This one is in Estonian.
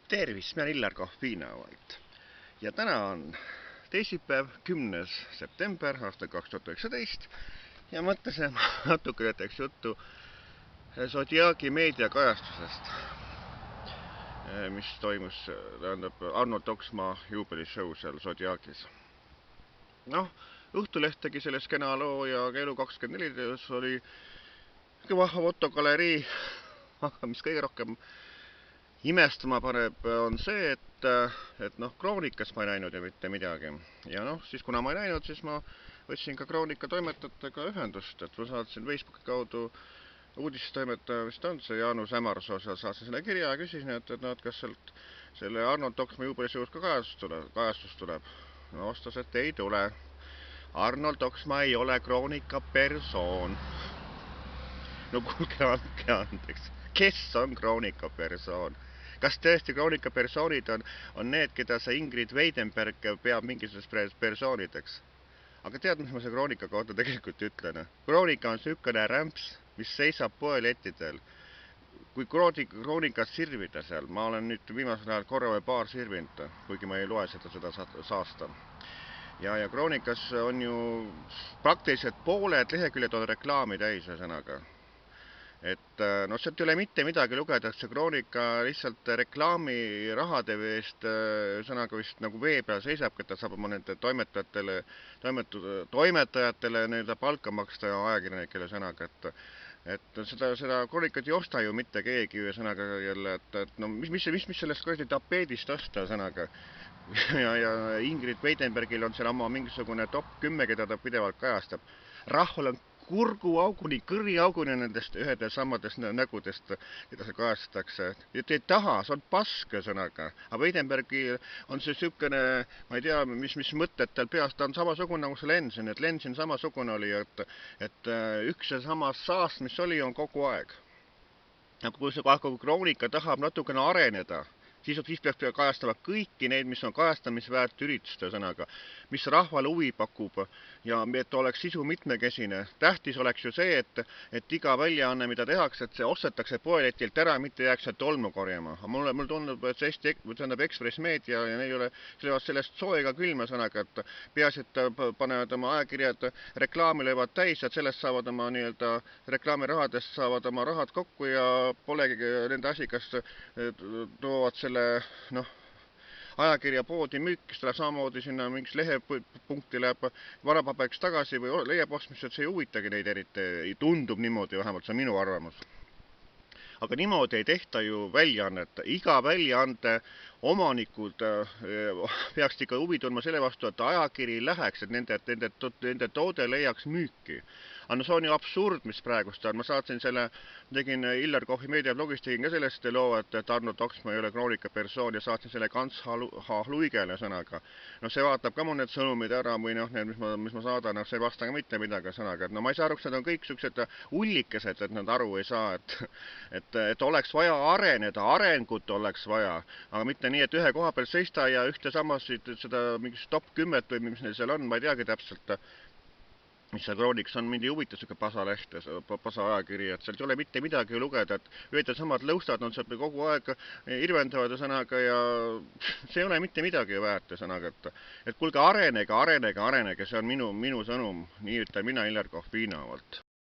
Tervist, mina Illar Kohviinavalt ja täna on teisipäev, 10. september aastal 2019 ja mõtlesin natuke näiteks juttu Zodiaagi meediakajastusest, mis toimus, tähendab, Arnold Oksmaa juubelishow seal Zodiaagis. Noh, Õhtuleht tegi sellest kena loo ja Elu24 oli vahva fotogalerii, aga mis kõige rohkem imestama paneb, on see, et Kroonikas ma ei näinud ja mitte midagi. Ja siis kuna ma ei näinud, siis ma võtsin ka Kroonika toimetajatega ühendust, et ma saatsin Facebooki kaudu uudistoimetaja, vist on see Jaanus Ämarsoo, saatsin selle kirja ja küsisin, et kas selle Arnold Oksmaa juubelishows ka kajastus tuleb. No vastas, et ei tule. Arnold Oksmaa ei ole Kroonika persoon. No kuulge, andke andeks. Kes on Kroonika persoon? Kas tõesti Kroonika persoonid on need, keda see Ingrid Weidenberg peab mingisuguseks persoonideks? Aga tead, mis ma see Kroonika kohta tegelikult ütlen? Kroonika on sükene rämps, mis seisab poelettidel. Kui Kroonikat sirvida seal, ma olen nüüd viimasel ajal korra või paar sirvinud, kuigi ma ei loe seda saasta. Ja Kroonikas on ju praktiliselt pooled leheküljed on reklaami täis ühesõnaga. Et sealt ei ole mitte midagi lugeda, et see Kroonika lihtsalt reklaamirahade eest sõnaga vist nagu vee peal seisabki, et ta saab oma nende toimetajatele nende palka maksta ja ajakirjanikele sõnaga, et seda Kroonikat ei osta ju mitte keegi sõnaga jälle, et mis sellest kuradi tapeedist osta sõnaga. Ja Ingrid Weidenbergil on seal oma mingisugune top 10, keda ta pidevalt kajastab. Rahval on kurguauguni, kõrriauguni nendest ühedest samadest nägudest, keda see kajastatakse. Et ei taha, see on pask sõnaga. Aga Weidenbergi on see sükene, ma ei tea, mis mõtted tal peas, ta on samasugune nagu see Lensin, et Lensin samasugune oli, et üks ja sama saast, mis oli, on kogu aeg. Aga kui Kroonika tahab natukene areneda, siis peaks kajastama kõiki neid, mis on kajastamisväärt ürituste sõnaga, mis rahvale huvi pakub ja et oleks sisu mitmekesine. Tähtis oleks ju see, et iga väljaanne, mida tehakse, et see ostetakse poeletilt ära, mitte jääks sealt olmu korjama. Aga mulle tundub, et see Ekspress Meedia ja neil ei ole sellest sooega külma sõnaga, et peaasi, et panevad oma ajakirjad reklaami löövad täis, et sellest saavad oma reklaamirahadest saavad oma rahad kokku ja polegi nende asi, kas toovad selle ajakirja poodi müük, kes tuleb samamoodi sinna mingis lehepunkti läheb varapaberiks tagasi või leiab ostmist, et see ei huvitagi neid eriti, tundub niimoodi, vähemalt see on minu arvamus. Aga niimoodi ei tehta ju väljaannet. Iga väljaande omanikud peaks ikka huvi tundma selle vastu, et ajakiri läheks, et nende toode leiaks müüki. Aga see on ju absurd, mis praegust on. Ma saatsin tegin Illar Kohvi meediablogis, tegin ka sellest loo, et Arnold Oksmaa ei ole Kroonika persoon ja saatsin selle Kants H. Luigele sõnaga. See vaatab ka mu need sõnumid ära või need, mis ma saadan, see ei vasta ka mitte midagi sõnaga. Ma ei saa aru, et need on kõik sellised ullikesed, et nad aru ei saa, et oleks vaja areneda, arengut oleks vaja, aga mitte nii, et ühe koha peal seista ja ühte samasid seda mingis top 10 või mis neil seal on, ma ei teagi täpselt, mis seal Kroonikas on, mind ei huvita siuke pasaleht, pasa ajakiri, et sealt ei ole mitte midagi lugeda, et ühed ja samad lõustad on sealt kogu aeg irvendavad sõnaga ja see ei ole mitte midagi väärt sõnaga, et kuulge, arenege, see on minu sõnum, nii ütlen mina Illar Kohviinavalt.